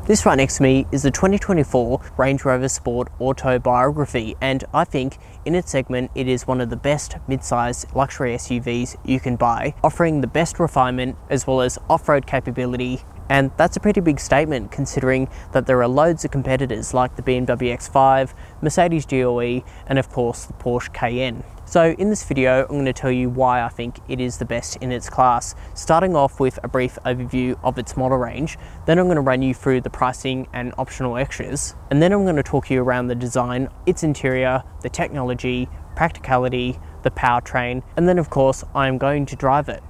This right next to me is the 2024 Range Rover Sport Autobiography, and I think in its segment it is one of the best mid-size luxury SUVs you can buy, offering the best refinement as well as off-road capability. And that's a pretty big statement considering that there are loads of competitors like the BMW X5, Mercedes GLE, and of course the Porsche Cayenne. So in this video, I'm going to tell you why I think it is the best in its class, starting off with a brief overview of its model range. Then I'm going to run you through the pricing and optional extras. And then I'm going to talk you around the design, its interior, the technology, practicality, the powertrain, and then of course, I'm going to drive it.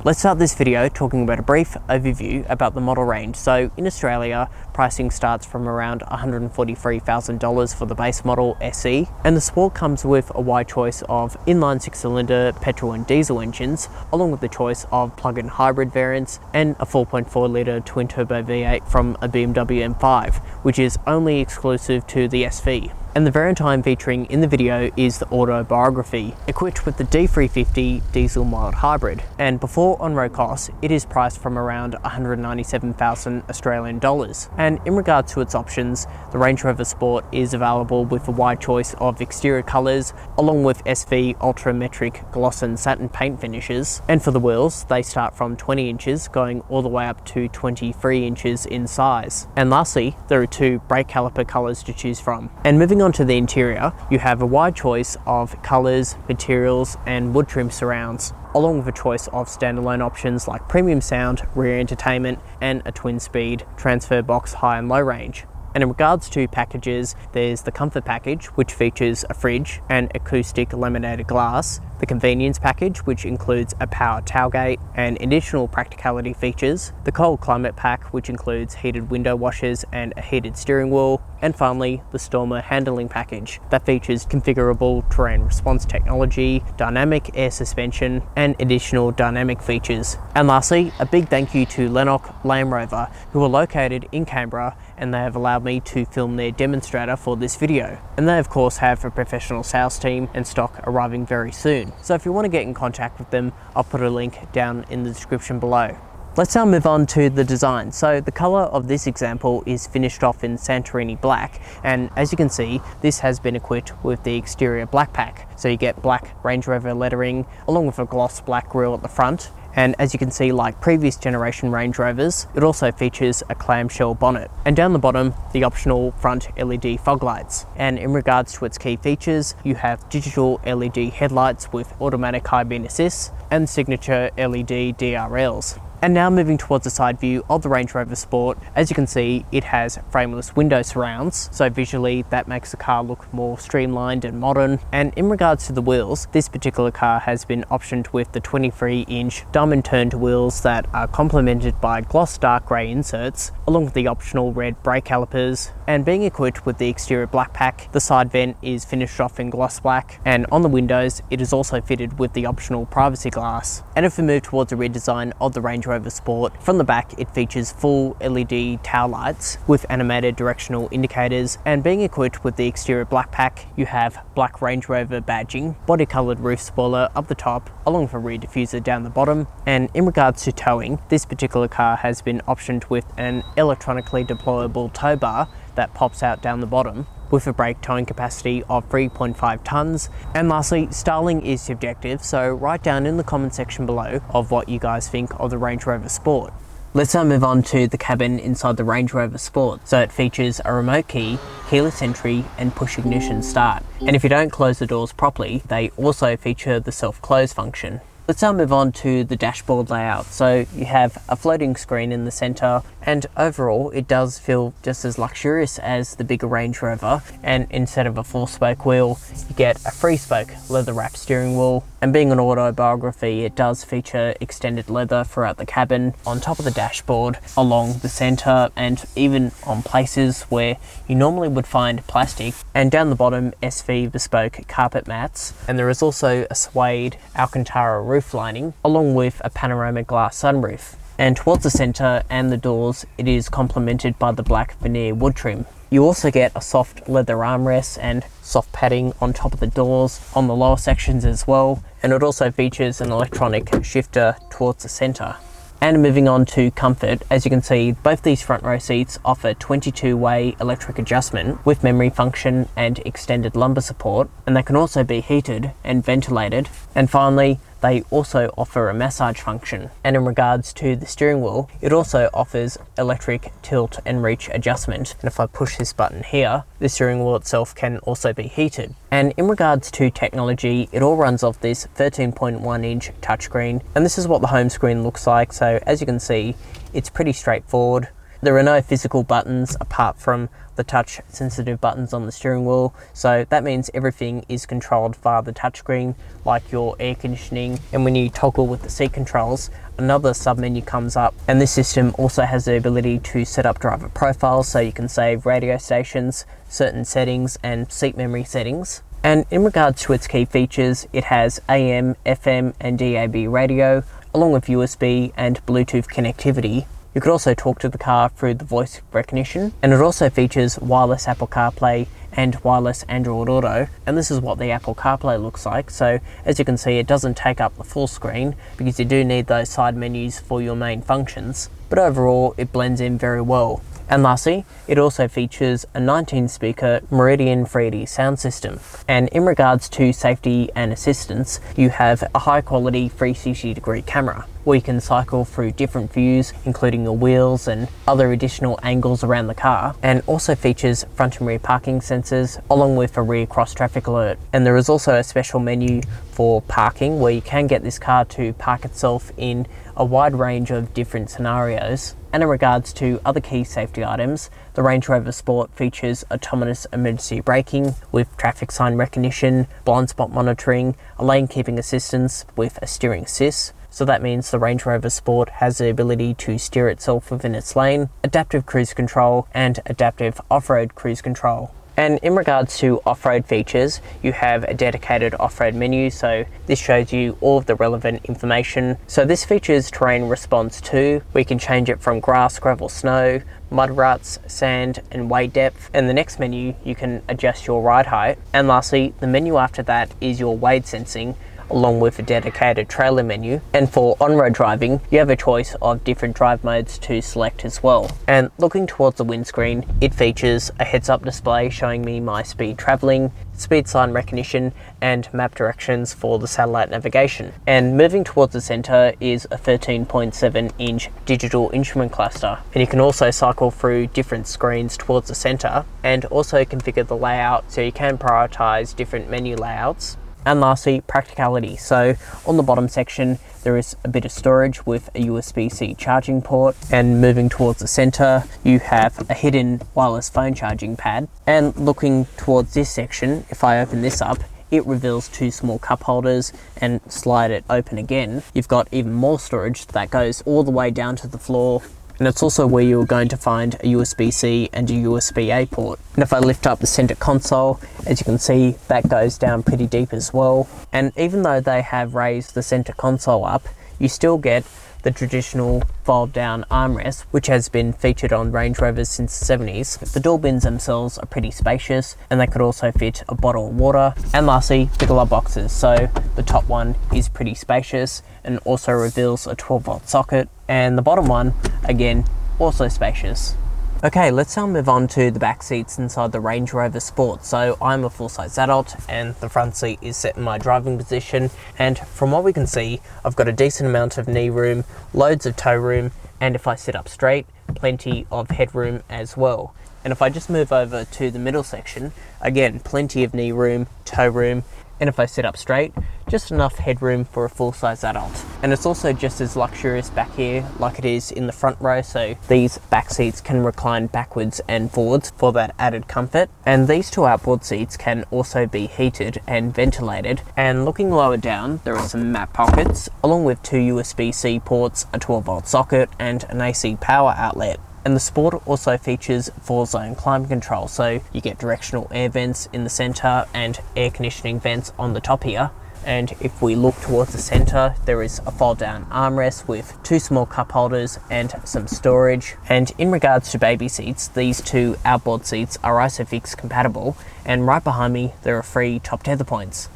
Let's start this video talking about a brief overview about the model range. So in Australia, pricing starts from around $143,000 for the base model SE, and the Sport comes with a wide choice of inline 6-cylinder petrol and diesel engines, along with the choice of plug-in hybrid variants and a 4.4 litre twin-turbo V8 from a BMW M5, which is only exclusive to the SV. And the variant I'm featuring in the video is the Autobiography, equipped with the D350 diesel mild hybrid. And before on-road costs, it is priced from around 197,000 Australian dollars. And in regards to its options, the Range Rover Sport is available with a wide choice of exterior colours, along with SV ultrametric gloss and satin paint finishes. And for the wheels, they start from 20 inches going all the way up to 23 inches in size. And lastly, there are two brake caliper colours to choose from. And moving on to the interior, you have a wide choice of colours, materials and wood trim surrounds, along with a choice of standalone options like premium sound, rear entertainment and a twin-speed transfer box high and low range. And in regards to packages, there's the comfort package, which features a fridge and acoustic laminated glass, the convenience package, which includes a power tailgate and additional practicality features, the cold climate pack, which includes heated window washers and a heated steering wheel, and finally the Stormer handling package that features configurable terrain response technology, dynamic air suspension and additional dynamic features. And lastly, a big thank you to Lennock Land Rover, who are located in Canberra, and they have allowed me to film their demonstrator for this video. And they of course have a professional sales team and stock arriving very soon. So if you want to get in contact with them, I'll put a link down in the description below. Let's now move on to the design. So the color of this example is finished off in Santorini black, and as you can see, this has been equipped with the exterior black pack. So you get black Range Rover lettering along with a gloss black grille at the front. And as you can see, like previous generation Range Rovers, it also features a clamshell bonnet. And down the bottom, the optional front LED fog lights. And in regards to its key features, you have digital LED headlights with automatic high beam assist and signature LED DRLs. And now moving towards the side view of the Range Rover Sport, as you can see, it has frameless window surrounds, so visually that makes the car look more streamlined and modern. And in regards to the wheels, this particular car has been optioned with the 23-inch diamond turned wheels that are complemented by gloss dark grey inserts, along with the optional red brake calipers. And being equipped with the exterior black pack, the side vent is finished off in gloss black, and on the windows it is also fitted with the optional privacy glass. And if we move towards the rear design of the Range Rover Sport, from the back it features full LED tail lights with animated directional indicators, and being equipped with the exterior black pack, you have black Range Rover badging, body coloured roof spoiler up the top, along with a rear diffuser down the bottom. And in regards to towing, this particular car has been optioned with an electronically deployable tow bar that pops out down the bottom, with a brake towing capacity of 3.5 tonnes. And lastly, styling is subjective, so write down in the comment section below of what you guys think of the Range Rover Sport. Let's now move on to the cabin inside the Range Rover Sport. So it features a remote key, keyless entry and push ignition start. And if you don't close the doors properly, they also feature the self-close function. Let's now move on to the dashboard layout. So you have a floating screen in the center, and overall it does feel just as luxurious as the bigger Range Rover. And instead of a 4-spoke wheel, you get a 3-spoke leather wrapped steering wheel. And being an Autobiography, it does feature extended leather throughout the cabin, on top of the dashboard, along the center, and even on places where you normally would find plastic. And down the bottom, SV bespoke carpet mats. And there is also a suede Alcantara roof lining, along with a panoramic glass sunroof. And towards the center and the doors, it is complemented by the black veneer wood trim. You also get a soft leather armrest and soft padding on top of the doors, on the lower sections as well. And it also features an electronic shifter towards the center. And moving on to comfort, as you can see, both these front row seats offer 22-way electric adjustment with memory function and extended lumbar support, and they can also be heated and ventilated. And finally, they also offer a massage function. And in regards to the steering wheel, it also offers electric tilt and reach adjustment. And if I push this button here, the steering wheel itself can also be heated. And in regards to technology, it all runs off this 13.1-inch touchscreen. And this is what the home screen looks like. So as you can see, it's pretty straightforward. There are no physical buttons apart from the touch sensitive buttons on the steering wheel, so that means everything is controlled via the touchscreen, like your air conditioning. And when you toggle with the seat controls, another sub-menu comes up, and this system also has the ability to set up driver profiles, so you can save radio stations, certain settings and seat memory settings. And in regards to its key features, it has AM, FM and DAB radio, along with USB and Bluetooth connectivity. You could also talk to the car through the voice recognition, and it also features wireless Apple CarPlay and wireless Android Auto, and this is what the Apple CarPlay looks like. So as you can see, it doesn't take up the full screen because you do need those side menus for your main functions, but overall it blends in very well. And lastly, it also features a 19-speaker Meridian 3D sound system. And in regards to safety and assistance, you have a high-quality 360-degree camera, where you can cycle through different views, including your wheels and other additional angles around the car, and also features front and rear parking sensors, along with a rear cross-traffic alert. And there is also a special menu for parking, where you can get this car to park itself in a wide range of different scenarios. And in regards to other key safety items, the Range Rover Sport features autonomous emergency braking with traffic sign recognition, blind spot monitoring, a lane keeping assistance with a steering assist. So that means the Range Rover Sport has the ability to steer itself within its lane, adaptive cruise control and adaptive off-road cruise control. And in regards to off-road features, you have a dedicated off-road menu, so this shows you all of the relevant information. So this features terrain response 2. We can change it from grass, gravel, snow, mud ruts, sand and weight depth. And the next menu, you can adjust your ride height. And lastly, the menu after that is your weight sensing, along with a dedicated trailer menu. And for on-road driving, you have a choice of different drive modes to select as well. And looking towards the windscreen, it features a heads-up display showing me my speed traveling, speed sign recognition and map directions for the satellite navigation. And moving towards the center is a 13.7-inch digital instrument cluster, and you can also cycle through different screens towards the center and also configure the layout, so you can prioritize different menu layouts. And lastly, practicality. So on the bottom section, there is a bit of storage with a USB-C charging port, and moving towards the center, you have a hidden wireless phone charging pad. And looking towards this section, if I open this up, it reveals 2 small cup holders, and slide it open again, you've got even more storage that goes all the way down to the floor. And it's also where you're going to find a USB-C and a USB-A port. And if I lift up the center console, as you can see, that goes down pretty deep as well. And even though they have raised the center console up, you still get the traditional fold down armrest, which has been featured on Range Rovers since the 70s. The door bins themselves are pretty spacious, and they could also fit a bottle of water. And lastly, the glove boxes. So the top one is pretty spacious and also reveals a 12-volt socket, and the bottom one, again, also spacious. Okay, let's now move on to the back seats inside the Range Rover Sport. So I'm a full-size adult and the front seat is set in my driving position, and from what we can see, I've got a decent amount of knee room, loads of toe room, and if I sit up straight, plenty of headroom as well. And if I just move over to the middle section, again, plenty of knee room, toe room, and if I sit up straight, just enough headroom for a full-size adult. And it's also just as luxurious back here like it is in the front row, so these back seats can recline backwards and forwards for that added comfort. And these 2 outboard seats can also be heated and ventilated. And looking lower down, there are some map pockets, along with 2 USB-C ports, a 12-volt socket and an AC power outlet. And the Sport also features 4-zone climate control, so you get directional air vents in the center and air conditioning vents on the top here. And if we look towards the center, there is a fold down armrest with 2 small cup holders and some storage. And in regards to baby seats, these 2 outboard seats are ISOFIX compatible, and right behind me there are 3 top tether points.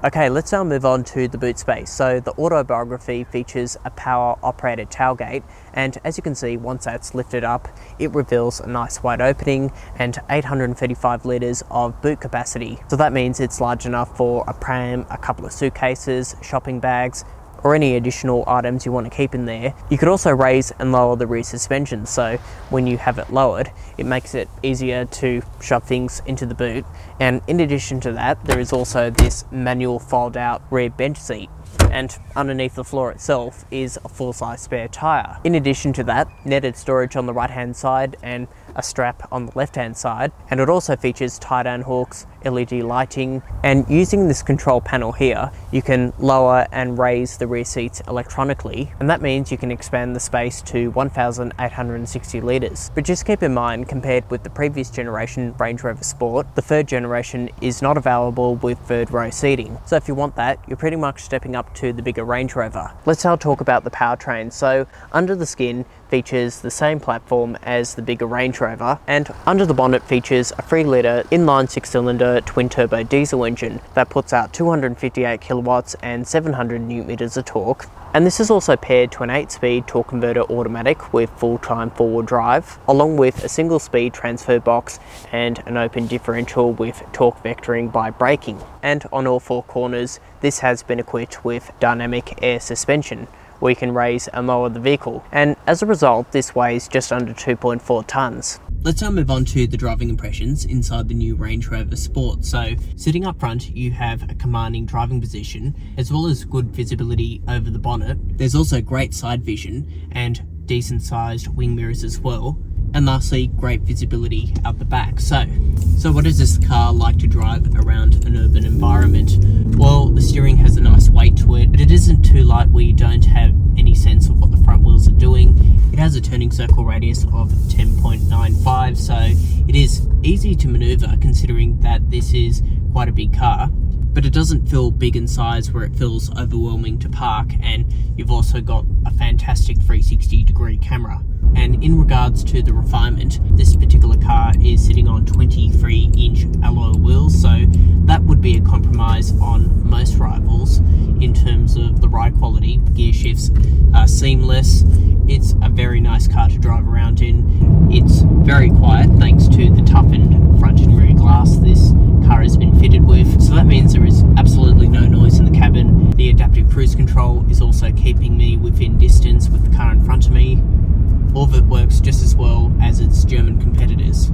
Okay, let's now move on to the boot space. So the autobiography features a power operated tailgate, and as you can see, once that's lifted up, it reveals a nice wide opening and 835 litres of boot capacity. So that means it's large enough for a pram, a couple of suitcases, shopping bags, or any additional items you want to keep in there. You could also raise and lower the rear suspension, so when you have it lowered, it makes it easier to shove things into the boot. And in addition to that, there is also this manual fold out rear bench seat, and underneath the floor itself is a full-size spare tyre. In addition to that, netted storage on the right hand side and a strap on the left hand side, and it also features tie-down hooks, LED lighting, and using this control panel here, you can lower and raise the rear seats electronically, and that means you can expand the space to 1,860 litres. But just keep in mind, compared with the previous generation Range Rover Sport, the third generation is not available with third row seating. So if you want that, you're pretty much stepping up to the bigger Range Rover. Let's now talk about the powertrain. So under the skin features the same platform as the bigger Range Rover, and under the bonnet features a 3-litre inline 6-cylinder twin-turbo diesel engine that puts out 258 kilowatts and 700 newton meters of torque. And this is also paired to an 8-speed torque converter automatic with full-time forward drive, along with a single-speed transfer box and an open differential with torque vectoring by braking. And on all 4 corners, this has been equipped with dynamic air suspension, where you can raise and lower the vehicle. And as a result, this weighs just under 2.4 tonnes. Let's now move on to the driving impressions inside the new Range Rover Sport. So sitting up front, you have a commanding driving position, as well as good visibility over the bonnet. There's also great side vision and decent sized wing mirrors as well. And lastly, great visibility out the back. So what is this car like to drive around an urban environment? Well, the steering has a nice weight to it, but it isn't too light where you don't have any sense of what the front wheels are doing. It has a turning circle radius of 10.95, so it is easy to maneuver considering that this is quite a big car. But it doesn't feel big in size where it feels overwhelming to park, and you've also got a fantastic 360-degree camera. And in regards to the refinement, this particular car is sitting on 23-inch alloy wheels, so that would be a compromise on most rivals in terms of the ride quality. Gear shifts are seamless. It's a very nice car to drive around in. It's very quiet thanks to the toughened front and rear glass this car has been fitted with, so that means there is absolutely no noise in the cabin. The adaptive cruise control is also keeping me within distance with the car in front of me. All of it works just as well as its German competitors.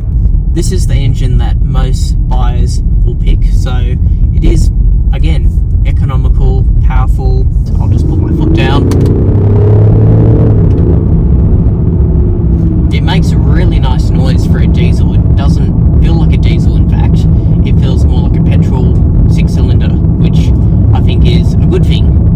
This is the engine that most buyers will pick, so it is, again, economical, powerful. I'll just put my foot down. It makes a really nice noise for a diesel. It doesn't feel like a diesel, in fact. It feels more like a petrol 6-cylinder, which I think is a good thing.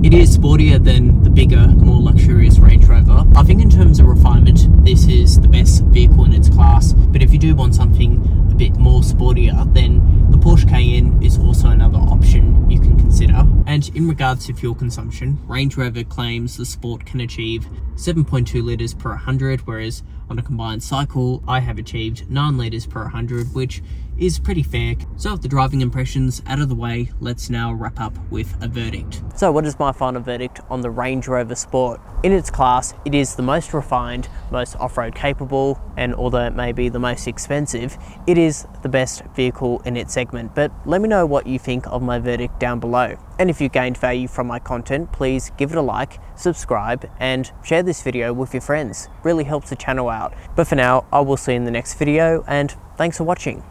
It is sportier than the bigger, more luxurious Range Rover. I think in terms of refinement, this is the best vehicle in its class, but if you do want something a bit more sportier, then the Porsche Cayenne is also another option you can consider. And in regards to fuel consumption, Range Rover claims the Sport can achieve 7.2 litres per 100, whereas on a combined cycle, I have achieved 9 litres per 100, which is pretty fair. So with the driving impressions out of the way, let's now wrap up with a verdict. So what is my final verdict on the Range Rover Sport? In its class, it is the most refined, most off-road capable, and although it may be the most expensive, it is the best vehicle in its segment. But let me know what you think of my verdict down below. And if you gained value from my content, please give it a like, subscribe, and share this video with your friends. Really helps the channel out. But for now, I will see you in the next video, and thanks for watching.